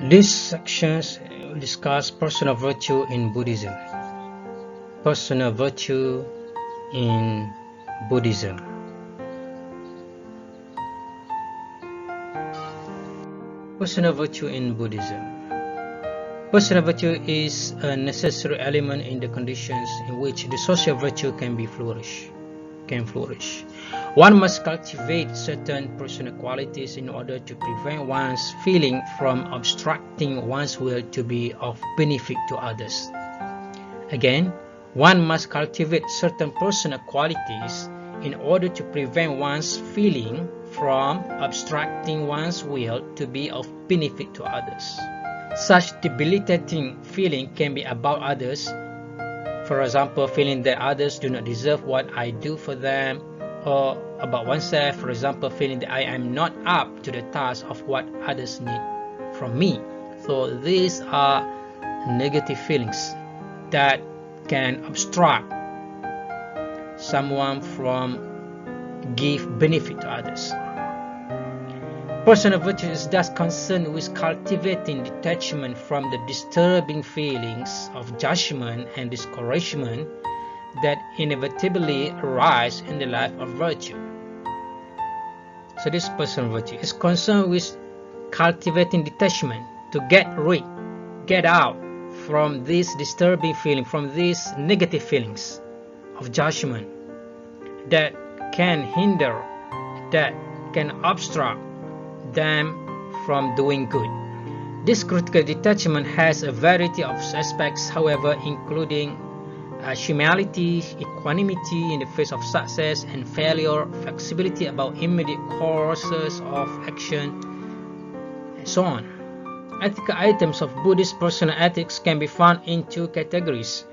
These sections discuss personal virtue in Buddhism. Personal virtue in Buddhism. Personal virtue in Buddhism. Personal virtue is a necessary element in the conditions in which the social virtue can flourish. One must cultivate certain personal qualities in order to prevent one's feeling from obstructing one's will to be of benefit to others. Again, one must cultivate certain personal qualities in order to prevent one's feeling from obstructing one's will to be of benefit to others. Such debilitating feeling can be about others, for example, feeling that others do not deserve what I do for them, or about oneself, for example, feeling that I am not up to the task of what others need from me. So these are negative feelings that can obstruct someone from give benefit to others. Personal virtue is thus concerned with cultivating detachment from the disturbing feelings of judgment and discouragement that inevitably arise in the life of virtue. So this personal virtue is concerned with cultivating detachment to get out from these disturbing feelings, from these negative feelings of judgment that can hinder, that can obstruct them from doing good. This critical detachment has a variety of aspects, however, including humility, equanimity in the face of success and failure, flexibility about immediate courses of action, and so on. Ethical items of Buddhist personal ethics can be found in two categories,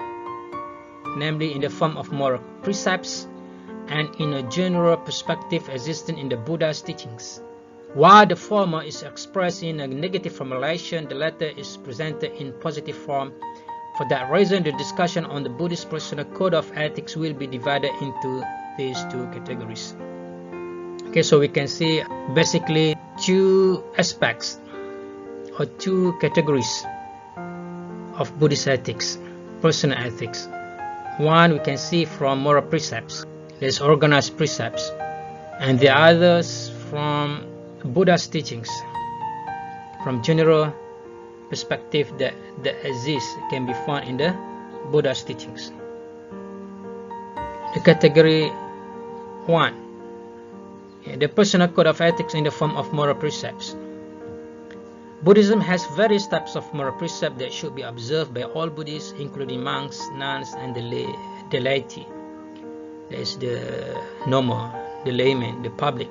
namely in the form of moral precepts and in a general perspective existing in the Buddha's teachings. While the former is expressed in a negative formulation, the latter is presented in positive form. For that reason, the discussion on the Buddhist personal code of ethics will be divided into these two categories. Okay, so we can see basically two aspects or two categories of Buddhist ethics, personal ethics. One we can see from moral precepts, there's organized precepts, and the others from Buddha's teachings, from general perspective that exists, can be found in the Buddha's teachings. The category 1, the personal code of ethics in the form of moral precepts. Buddhism has various types of moral precepts that should be observed by all Buddhists, including monks, nuns, and the laity. That is the normal, the layman, the public.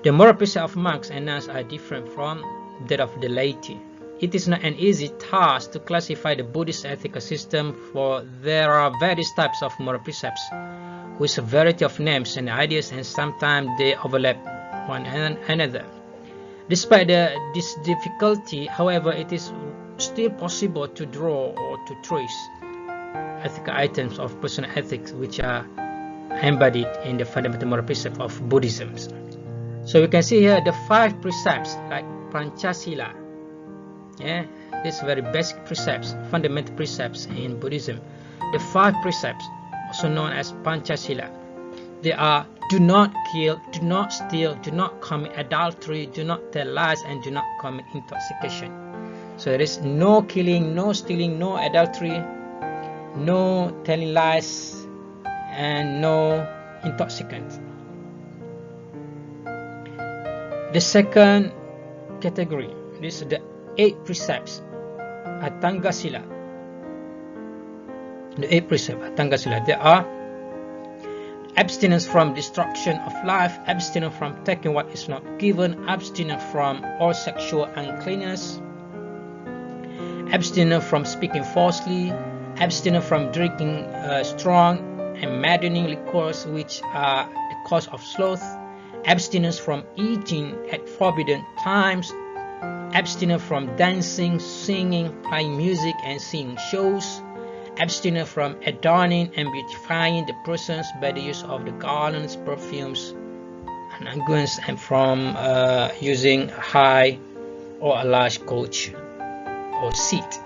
The moral precepts of monks and nuns are different from that of the laity. It is not an easy task to classify the Buddhist ethical system, for there are various types of moral precepts with a variety of names and ideas, and sometimes they overlap one another. Despite this difficulty, however, it is still possible to draw or to trace ethical items of personal ethics which are embodied in the fundamental moral precepts of Buddhism. So we can see here the 5 precepts like Panchasila. These very basic precepts, fundamental precepts in Buddhism. The 5 precepts, also known as Panchasila, they are: do not kill, do not steal, do not commit adultery, do not tell lies, and do not commit intoxication. So there is no killing, no stealing, no adultery, no telling lies, and no intoxicants. The second category, this is the 8 precepts, Atangasila. The 8 precepts, Atangasila, they are abstinence from destruction of life, abstinence from taking what is not given, abstinence from all sexual uncleanness, abstinence from speaking falsely, abstinence from drinking strong and maddening liquors which are the cause of sloth, abstinence from eating at forbidden times, abstinence from dancing, singing, playing music, and seeing shows, abstinence from adorning and beautifying the persons by the use of the garlands, perfumes, and unguents, and from using high or a large coach or seat.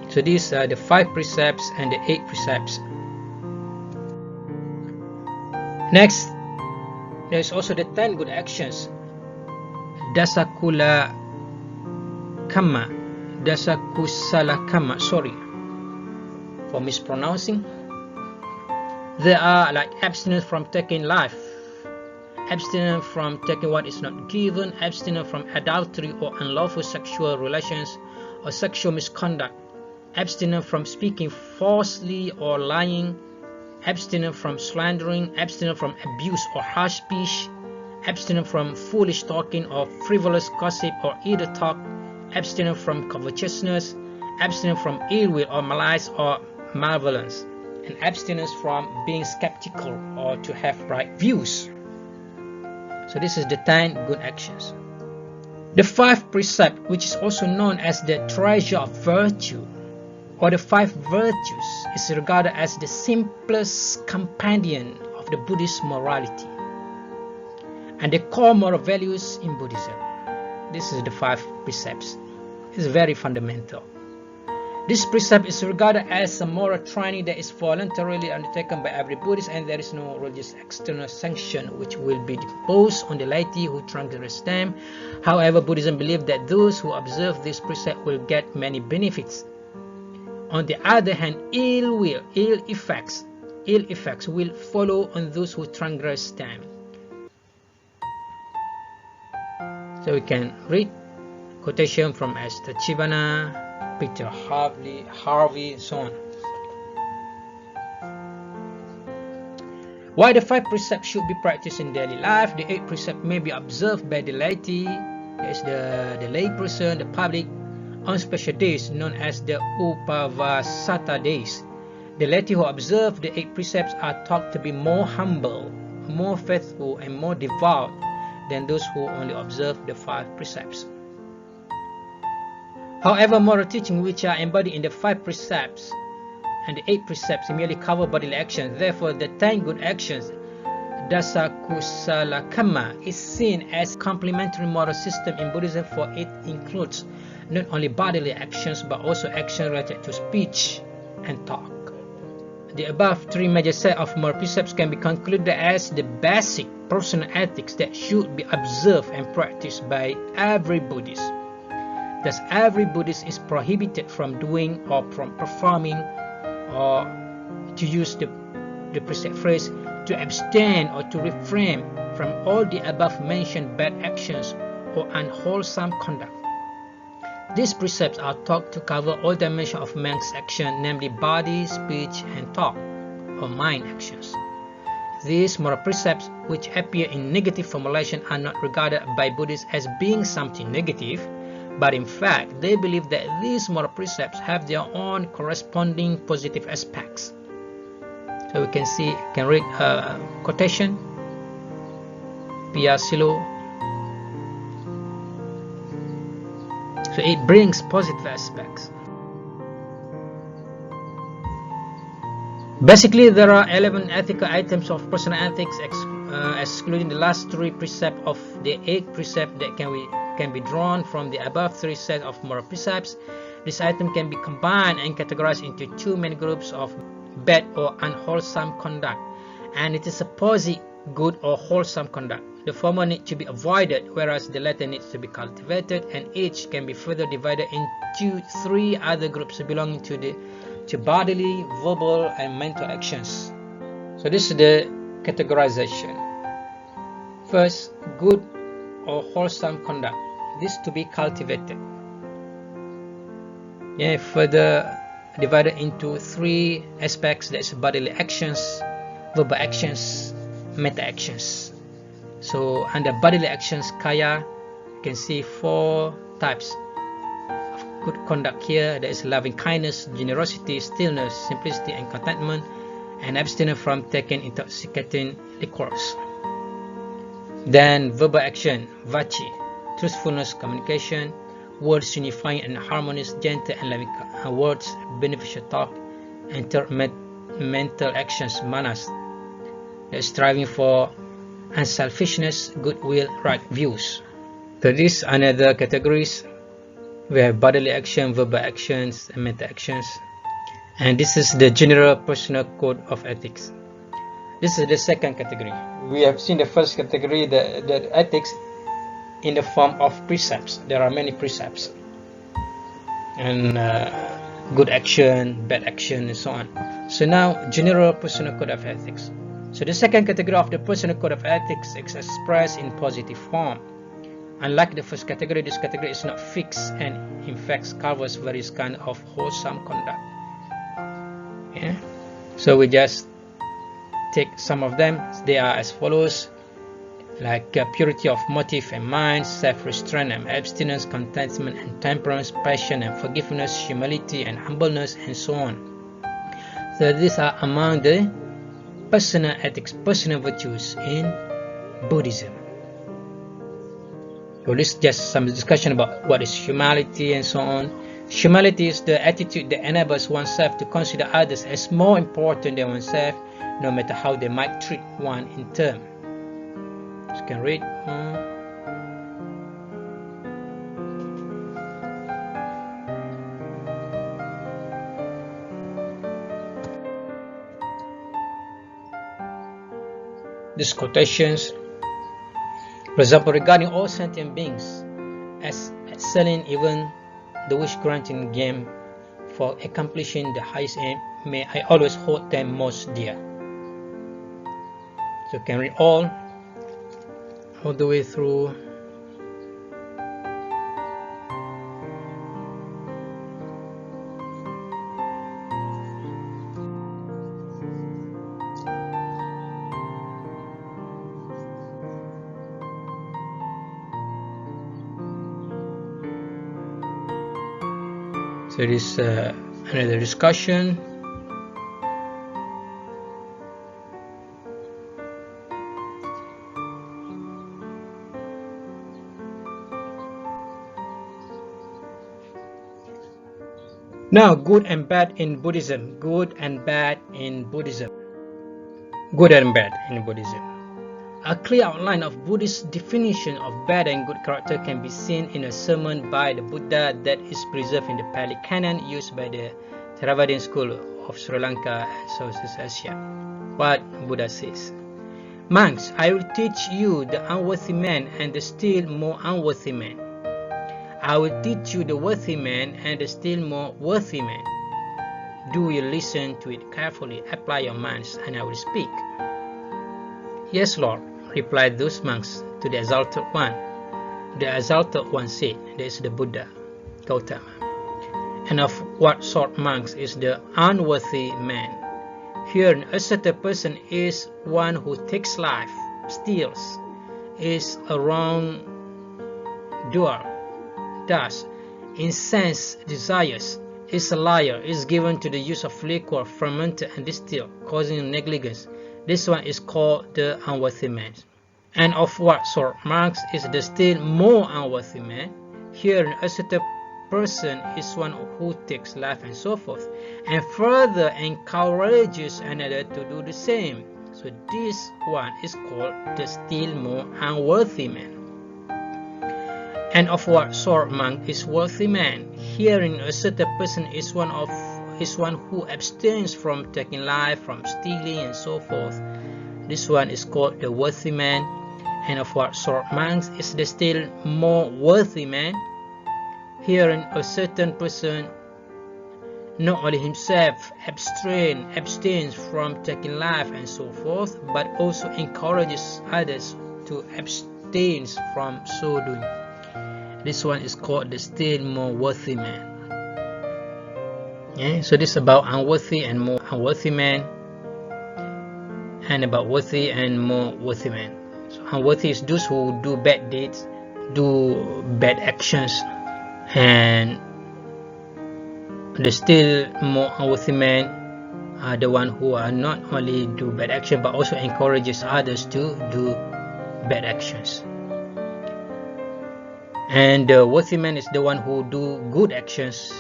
So these are the 5 precepts and the 8 precepts. Next, there's also the 10 good actions. Dasakula Kamma. Dasakusala Kamma. Sorry for mispronouncing. There are like abstinence from taking life, abstinence from taking what is not given, abstinence from adultery or unlawful sexual relations or sexual misconduct, abstinence from speaking falsely or lying, abstinence from slandering, abstinence from abuse or harsh speech, abstinence from foolish talking or frivolous gossip or idle talk, abstinence from covetousness, abstinence from ill will or malice or malevolence, and abstinence from being skeptical or to have right views. So this is the 10 good actions. The 5 precept, which is also known as the treasure of virtue, or the 5 virtues, is regarded as the simplest companion of the Buddhist morality and the core moral values in Buddhism. This is the 5 precepts. It's very fundamental. This precept is regarded as a moral training that is voluntarily undertaken by every Buddhist, and there is no religious external sanction which will be imposed on the laity who transgress them. However, Buddhism believes that those who observe this precept will get many benefits. On the other hand, ill effects will follow on those who transgress them. So we can read quotation from Esther Chibana, Peter Harvey, so on. While the 5 precepts should be practiced in daily life, the 8 precepts may be observed by the laity, that is the lay person, the public, on special days known as the Upavasata days. The laity who observe the 8 precepts are thought to be more humble, more faithful, and more devout than those who only observe the 5 precepts. However, moral teaching which are embodied in the 5 precepts and the 8 precepts merely cover bodily actions. Therefore, the 10 good actions, Dasakusala Kamma, is seen as a complementary moral system in Buddhism, for it includes not only bodily actions but also actions related to speech and talk. The above 3 major sets of moral precepts can be concluded as the basic personal ethics that should be observed and practiced by every Buddhist. Thus, every Buddhist is prohibited from doing or from performing, or to use the precept phrase, to abstain or to refrain from all the above mentioned bad actions or unwholesome conduct. These precepts are thought to cover all dimensions of man's action, namely body, speech, and talk, or mind actions. These moral precepts, which appear in negative formulation, are not regarded by Buddhists as being something negative, but in fact, they believe that these moral precepts have their own corresponding positive aspects. So we can read a quotation, Pia Silo. So it brings positive aspects. Basically, there are 11 ethical items of personal ethics, excluding the last 3 precepts of the 8 precepts that can be drawn from the above 3 sets of moral precepts. This item can be combined and categorized into 2 main groups of bad or unwholesome conduct, and it is opposite good or wholesome conduct. The former needs to be avoided, whereas the latter needs to be cultivated, and each can be further divided into 3 other groups belonging to bodily, verbal, and mental actions. So this is the categorization. First, good or wholesome conduct. This to be cultivated. Further divided into 3 aspects, that's bodily actions, verbal actions, meta actions. So under bodily actions, kaya, you can see 4 types of good conduct here. There is loving kindness, generosity, stillness, simplicity, and contentment, and abstinence from taking intoxicating liquors. Then verbal action, vachi, truthfulness, communication, words unifying and harmonious, gentle and loving words, beneficial talk. And third, mental actions, manas, striving for unselfishness, goodwill, right views. So these another categories. We have bodily action, verbal actions, and mental actions. And this is the general personal code of ethics. This is the second category. We have seen the first category, the ethics in the form of precepts. There are many precepts, and good action, bad action, and so on. So now, general personal code of ethics. So the second category of the personal code of ethics is expressed in positive form. Unlike the first category, this category is not fixed and in fact covers various kinds of wholesome conduct. Yeah. So we just take some of them. They are as follows, like purity of motive and mind, self-restraint and abstinence, contentment and temperance, passion and forgiveness, humility and humbleness, and so on. So these are among the personal ethics, personal virtues in Buddhism. So this is just some discussion about what is humility and so on. Humility is the attitude that enables oneself to consider others as more important than oneself, no matter how they might treat one in turn. You can read. These quotations, for example, regarding all sentient beings as excelling even the wish-granting game for accomplishing the highest aim, may I always hold them most dear. So you can read all the way through. So it is another discussion. Now, good and bad in Buddhism. Good and bad in Buddhism. Good and bad in Buddhism. A clear outline of Buddhist definition of bad and good character can be seen in a sermon by the Buddha that is preserved in the Pali Canon used by the Theravadian school of Sri Lanka and Southeast Asia. What Buddha says: "Monks, I will teach you the unworthy man and the still more unworthy man. I will teach you the worthy man and the still more worthy man. Do you listen to it carefully, apply your minds, and I will speak." "Yes, Lord," replied those monks to the Exalted One. The Exalted One said, "There is the Buddha, Gautama. And of what sort monks is the unworthy man? Here, an assertive person is one who takes life, steals, is a wrongdoer, thus incensed desires, is a liar, is given to the use of liquor, fermented and distilled, causing negligence. This one is called the unworthy man. And of what sort monks is the still more unworthy man? Here, an assertive person is one who takes life and so forth, and further encourages another to do the same. So this one is called the still more unworthy man. And of what sort monk is worthy man? Herein a certain person is one who abstains from taking life, from stealing, and so forth. This one is called the worthy man. And of what sort monks is the still more worthy man? Herein a certain person not only himself abstains from taking life and so forth, but also encourages others to abstain from so doing. This one is called the still more worthy man. Yeah, so this is about unworthy and more unworthy man, and about worthy and more worthy man. So unworthy is those who do bad deeds, do bad actions, and the still more unworthy men are the one who are not only do bad action but also encourages others to do bad actions. And the worthy man is the one who do good actions,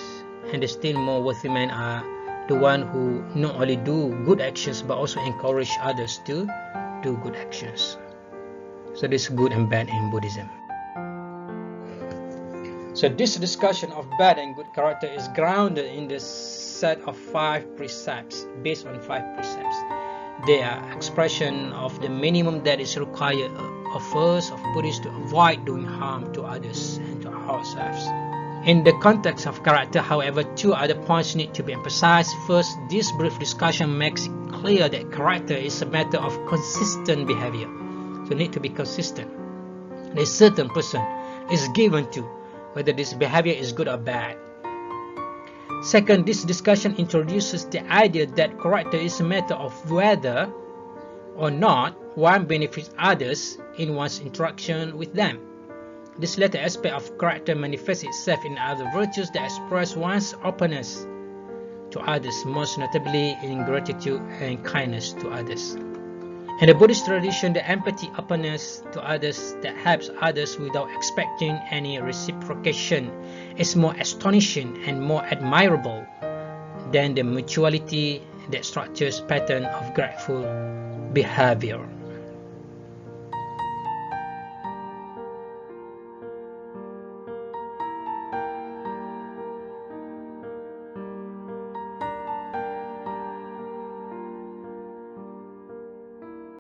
and the still more worthy men are the one who not only do good actions but also encourage others to do good actions. So this is good and bad in Buddhism. So this discussion of bad and good character is grounded in the set of 5 precepts, based on 5 precepts. They are expression of the minimum that is required of us, of Buddhists, to avoid doing harm to others and to ourselves. In the context of character, however, 2 other points need to be emphasized. First, this brief discussion makes it clear that character is a matter of consistent behavior. So need to be consistent. A certain person is given to, whether this behavior is good or bad. Second, this discussion introduces the idea that character is a matter of whether or not one benefits others in one's interaction with them. This latter aspect of character manifests itself in other virtues that express one's openness to others, most notably in gratitude and kindness to others. In the Buddhist tradition, the empathy, openness to others that helps others without expecting any reciprocation is more astonishing and more admirable than the mutuality that structures pattern of grateful behavior.